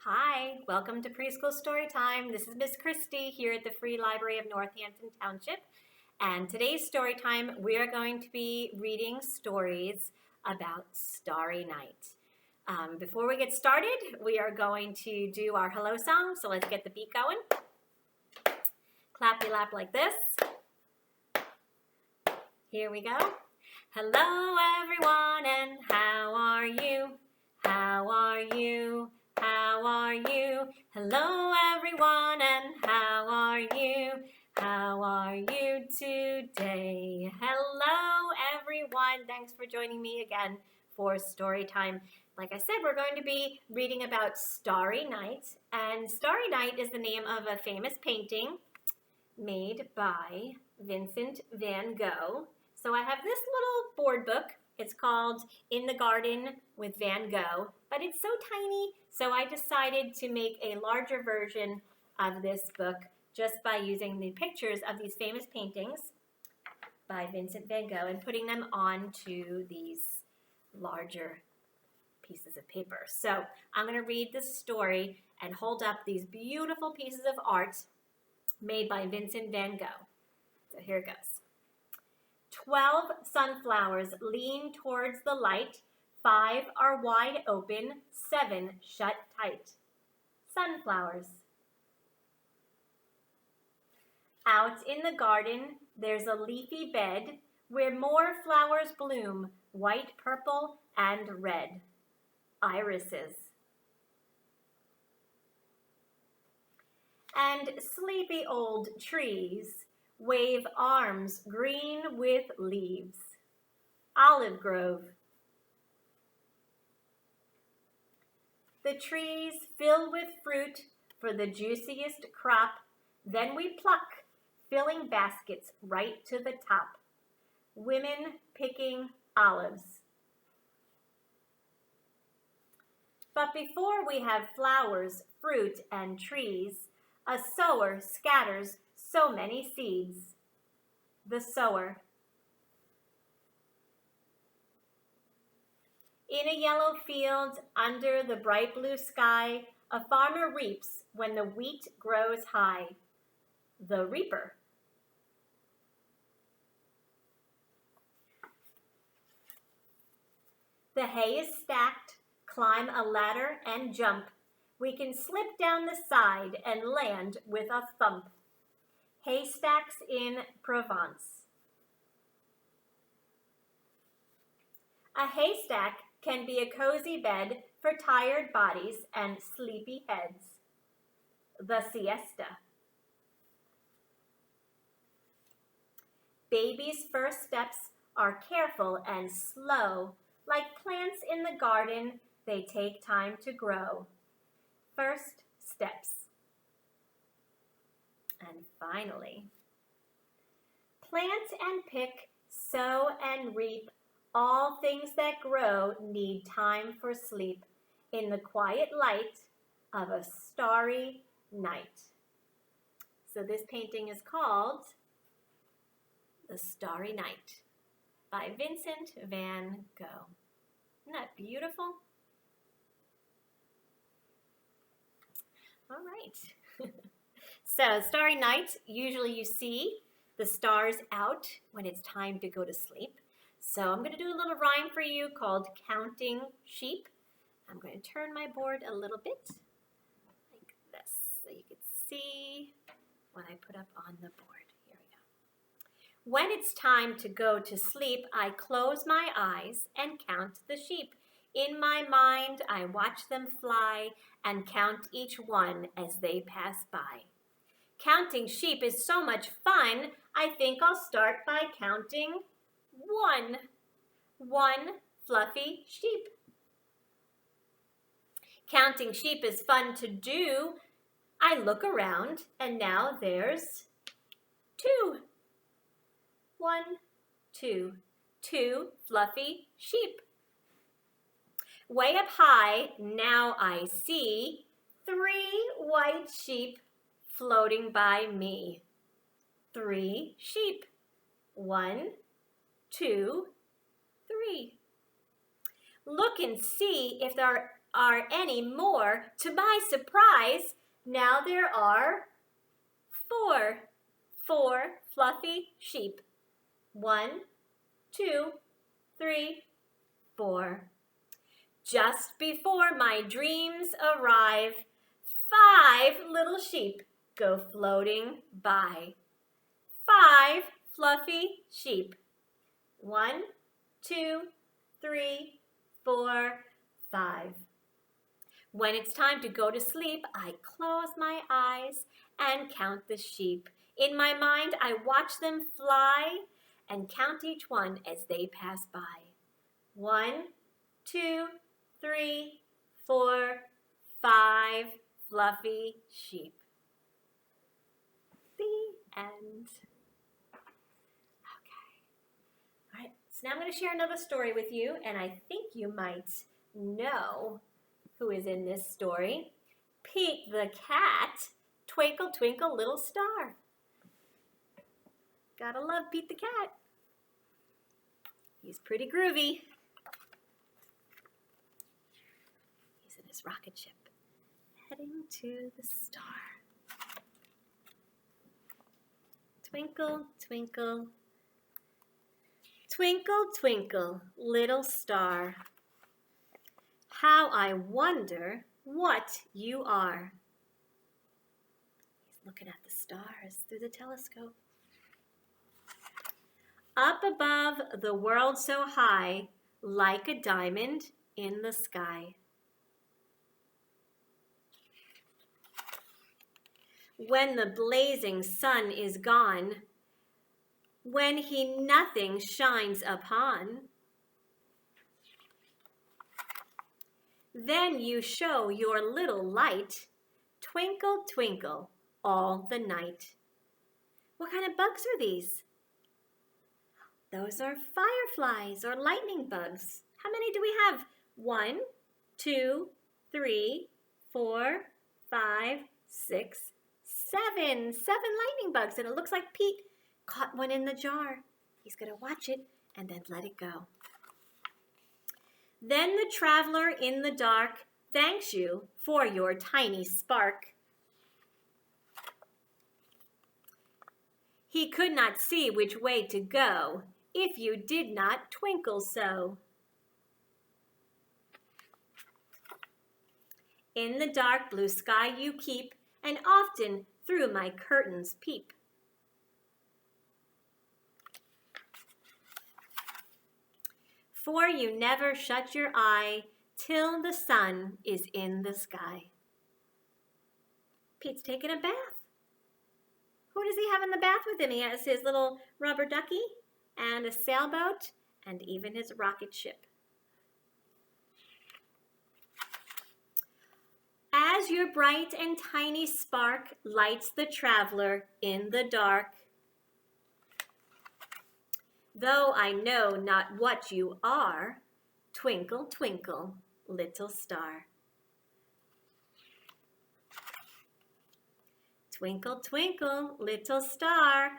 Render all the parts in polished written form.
Hi, welcome to Preschool Story Time. This is Miss Christy here at the Free Library of Northampton Township. And today's story time, we are going to be reading stories about Starry Night. Before we get started, we are going to do our hello song. So let's get the beat going. Clappy lap like this. Here we go. Hello everyone, and how are you? How are you? How are you? Hello everyone, and how are you? How are you today? Hello everyone. Thanks for joining me again for story time. Like I said, we're going to be reading about Starry Night, and Starry Night is the name of a famous painting made by Vincent van Gogh. So I have this little board book. It's called In the Garden with Van Gogh, but it's so tiny, so I decided to make a larger version of this book just by using the pictures of these famous paintings by Vincent van Gogh and putting them onto these larger pieces of paper. So I'm going to read the story and hold up these beautiful pieces of art made by Vincent van Gogh. So here it goes. 12 sunflowers lean towards the light, 5 are wide open, 7 shut tight. Sunflowers. Out in the garden, there's a leafy bed where more flowers bloom, white, purple, and red. Irises. And sleepy old trees wave arms green with leaves. Olive grove. The trees fill with fruit for the juiciest crop, then we pluck, filling baskets right to the top. Women picking olives. But before we have flowers, fruit, and trees, a sower scatters so many seeds. The sower. In a yellow field under the bright blue sky, a farmer reaps when the wheat grows high. The reaper. The hay is stacked, climb a ladder and jump. We can slip down the side and land with a thump. Haystacks in Provence. A haystack can be a cozy bed for tired bodies and sleepy heads. The siesta. Baby's first steps are careful and slow. Like plants in the garden, they take time to grow. First steps. And finally, plant and pick, sow and reap. All things that grow need time for sleep in the quiet light of a starry night. So this painting is called The Starry Night by Vincent van Gogh. Isn't that beautiful? All right. So, Starry Night, usually you see the stars out when it's time to go to sleep. So I'm going to do a little rhyme for you called Counting Sheep. I'm going to turn my board a little bit like this so you can see what I put up on the board. Here we go. When it's time to go to sleep, I close my eyes and count the sheep. In my mind, I watch them fly and count each one as they pass by. Counting sheep is so much fun, I think I'll start by counting one. One fluffy sheep. Counting sheep is fun to do. I look around and now there's 2. 1, 2. 2 fluffy sheep. Way up high, now I see 3 white sheep floating by me. 3 sheep. 1, 2, 3. Look and see if there are any more. To my surprise, now there are four fluffy sheep. 1, 2, 3, 4. Just before my dreams arrive, 5 little sheep go floating by. 5 fluffy sheep. 1, 2, 3, 4, 5. When it's time to go to sleep, I close my eyes and count the sheep. In my mind, I watch them fly and count each one as they pass by. 1, 2, 3, 4, 5 fluffy sheep. The end. Okay. All right, so now I'm going to share another story with you, and I think you might know who is in this story. Pete the cat, Twinkle, Twinkle, Little Star. Gotta love Pete the cat. He's pretty groovy. He's in his rocket ship, heading to the star. Twinkle, twinkle, twinkle, twinkle, little star. How I wonder what you are. He's looking at the stars through the telescope. Up above the world so high, like a diamond in the sky. When the blazing sun is gone, when he nothing shines upon, then you show your little light, twinkle, twinkle, all the night. What kind of bugs are these? Those are fireflies or lightning bugs. How many do we have? 1, 2, 3, 4, 5, 6, 7. 7 lightning bugs, and it looks like Pete caught one in the jar. He's going to watch it and then let it go. Then the traveler in the dark thanks you for your tiny spark. He could not see which way to go if you did not twinkle so. In the dark blue sky you keep, and often through my curtains peep. For you never shut your eye till the sun is in the sky. Pete's taking a bath. Who does he have in the bath with him? He has his little rubber ducky and a sailboat and even his rocket ship. As your bright and tiny spark lights the traveler in the dark, though I know not what you are, twinkle, twinkle, little star. Twinkle, twinkle, little star,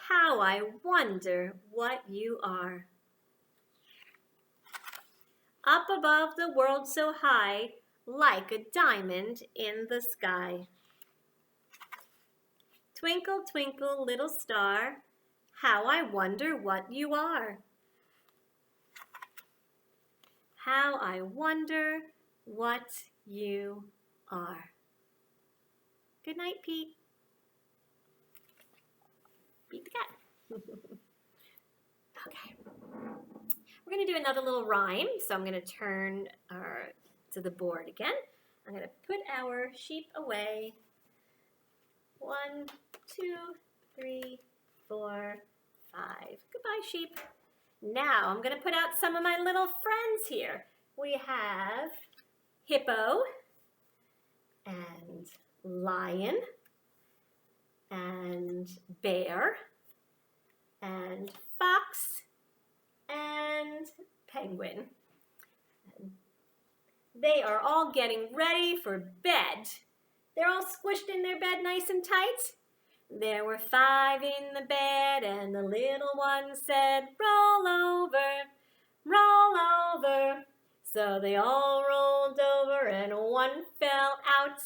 how I wonder what you are. Up above the world so high, like a diamond in the sky. Twinkle, twinkle, little star, how I wonder what you are. How I wonder what you are. Good night, Pete. Pete the cat. Okay. We're going to do another little rhyme. So I'm going to turn to the board again. I'm going to put our sheep away. 1, 2, 3, 4, 5. Goodbye, sheep. Now I'm going to put out some of my little friends here. We have hippo and lion and bear and fox and penguin. They are all getting ready for bed. They're all squished in their bed nice and tight. There were 5 in the bed, and the little one said, roll over, roll over. So they all rolled over and one fell out.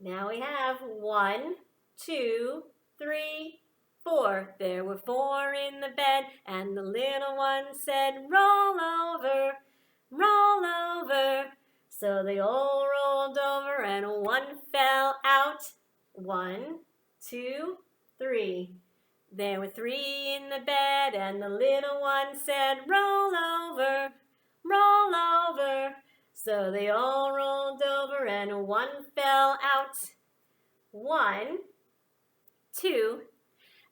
Now we have 1, 2, 3, 4. There were 4 in the bed, and the little one said, roll over, roll over. So they all rolled over, and one fell out. 1, 2, 3. There were 3 in the bed, and the little one said, roll over, roll over. So they all rolled over, and one fell out. 1, 2.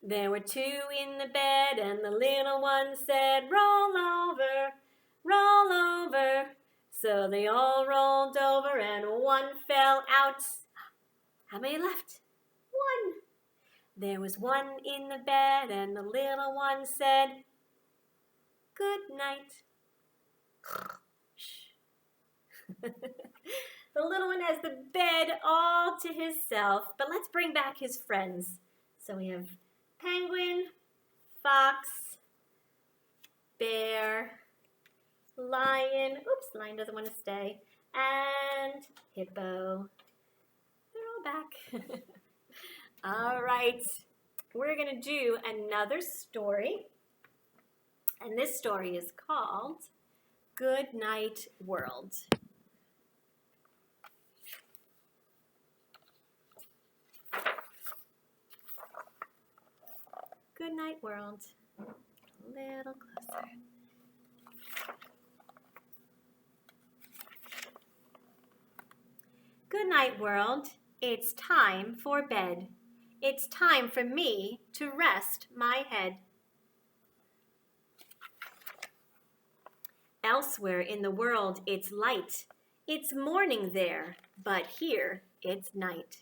There were 2 in the bed, and the little one said, roll over, roll over. So they all rolled over, and one fell out. How many left? 1. There was 1 in the bed, and the little one said, good night. The little one has the bed all to himself, but let's bring back his friends. So we have penguin, fox, bear, lion, oops, lion doesn't want to stay, and hippo. They're all back. All right, we're going to do another story, and this story is called Good Night World. Good Night World. A little closer. Good night, world. It's time for bed. It's time for me to rest my head. Elsewhere in the world it's light. It's morning there, but here it's night.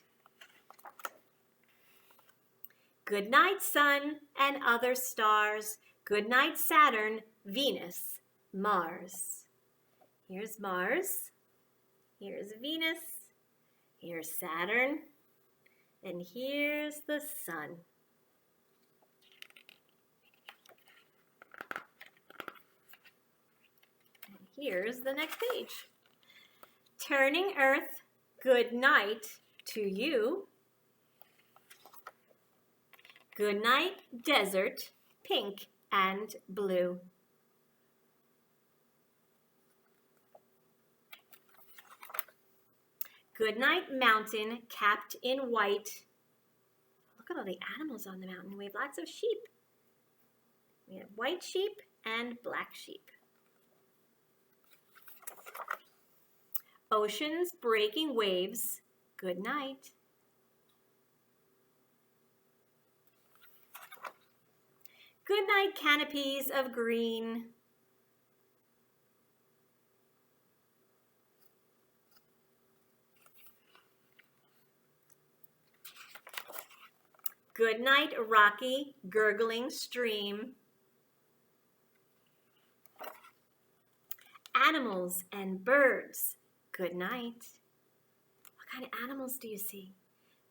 Good night, sun and other stars. Good night, Saturn, Venus, Mars. Here's Mars. Here's Venus. Here's Saturn. And here's the sun. And here's the next page. Turning Earth, good night to you. Good night, desert, pink and blue. Good night, mountain, capped in white. Look at all the animals on the mountain. We have lots of sheep. We have white sheep and black sheep. Oceans breaking waves. Good night. Good night, canopies of green. Good night, rocky, gurgling stream. Animals and birds. Good night. What kind of animals do you see?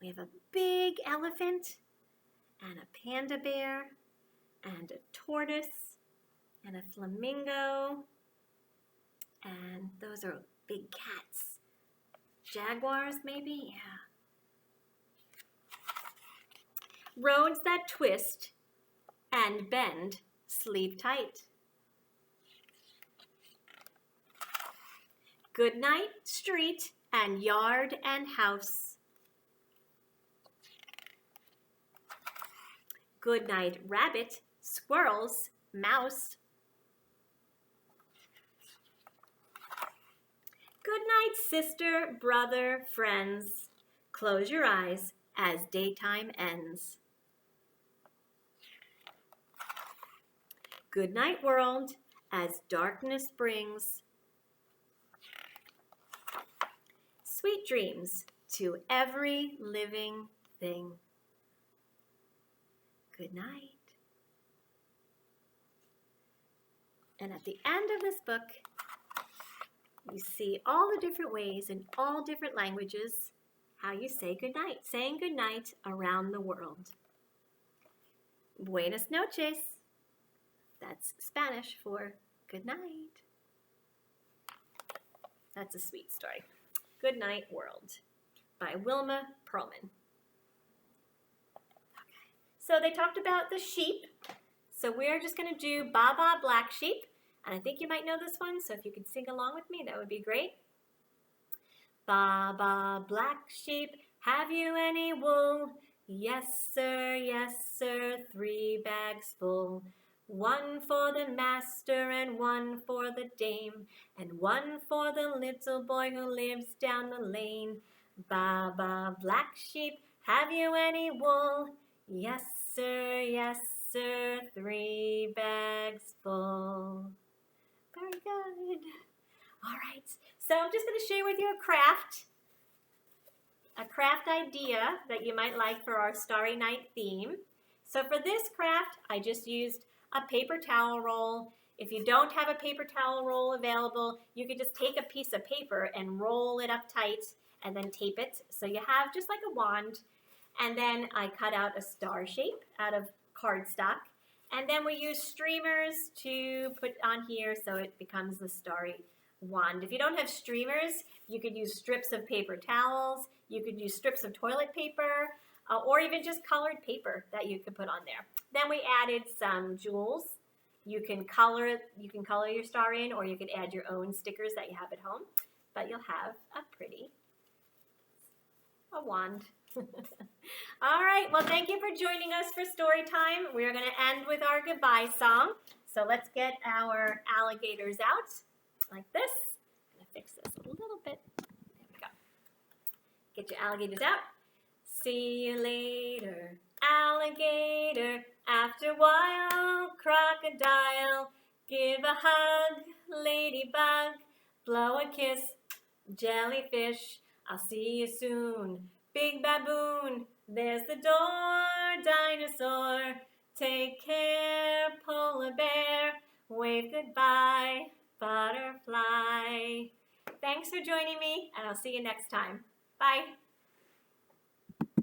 We have a big elephant and a panda bear and a tortoise and a flamingo, and those are big cats. Jaguars, maybe? Yeah. Roads that twist and bend, sleep tight. Good night, street and yard and house. Good night, rabbit, squirrels, mouse. Good night, sister, brother, friends. Close your eyes as daytime ends. Good night, world, as darkness brings. Sweet dreams to every living thing. Good night. And at the end of this book, you see all the different ways in all different languages how you say goodnight, saying goodnight around the world. Buenas noches. That's Spanish for good night. That's a sweet story. Good Night World by Wilma Perlman. So they talked about the sheep. So we're just going to do Baa Baa Black Sheep. And I think you might know this one, so if you could sing along with me, that would be great. Baa Baa Black Sheep, have you any wool? Yes, sir, 3 bags full. 1 for the master and 1 for the dame, and 1 for the little boy who lives down the lane. Baa Baa Black Sheep, have you any wool? Yes, sir, 3 bags full. Very good. All right, so I'm just going to share with you a craft idea that you might like for our Starry Night theme. So for this craft, I just used a paper towel roll. If you don't have a paper towel roll available, you could just take a piece of paper and roll it up tight and then tape it. So you have just like a wand. And then I cut out a star shape out of cardstock. And then we use streamers to put on here so it becomes the starry wand. If you don't have streamers, you could use strips of paper towels. You could use strips of toilet paper, or even just colored paper that you could put on there. Then we added some jewels. You can color your star in, or you could add your own stickers that you have at home. But you'll have a wand. All right, well, thank you for joining us for story time. We're going to end with our goodbye song. So let's get our alligators out like this. I'm going to fix this a little bit. There we go. Get your alligators out. See you later, alligator. After a while, crocodile. Give a hug, ladybug. Blow a kiss, jellyfish. I'll see you soon. Big baboon, there's the door, dinosaur. Take care, polar bear. Wave goodbye, butterfly. Thanks for joining me, and I'll see you next time. Bye.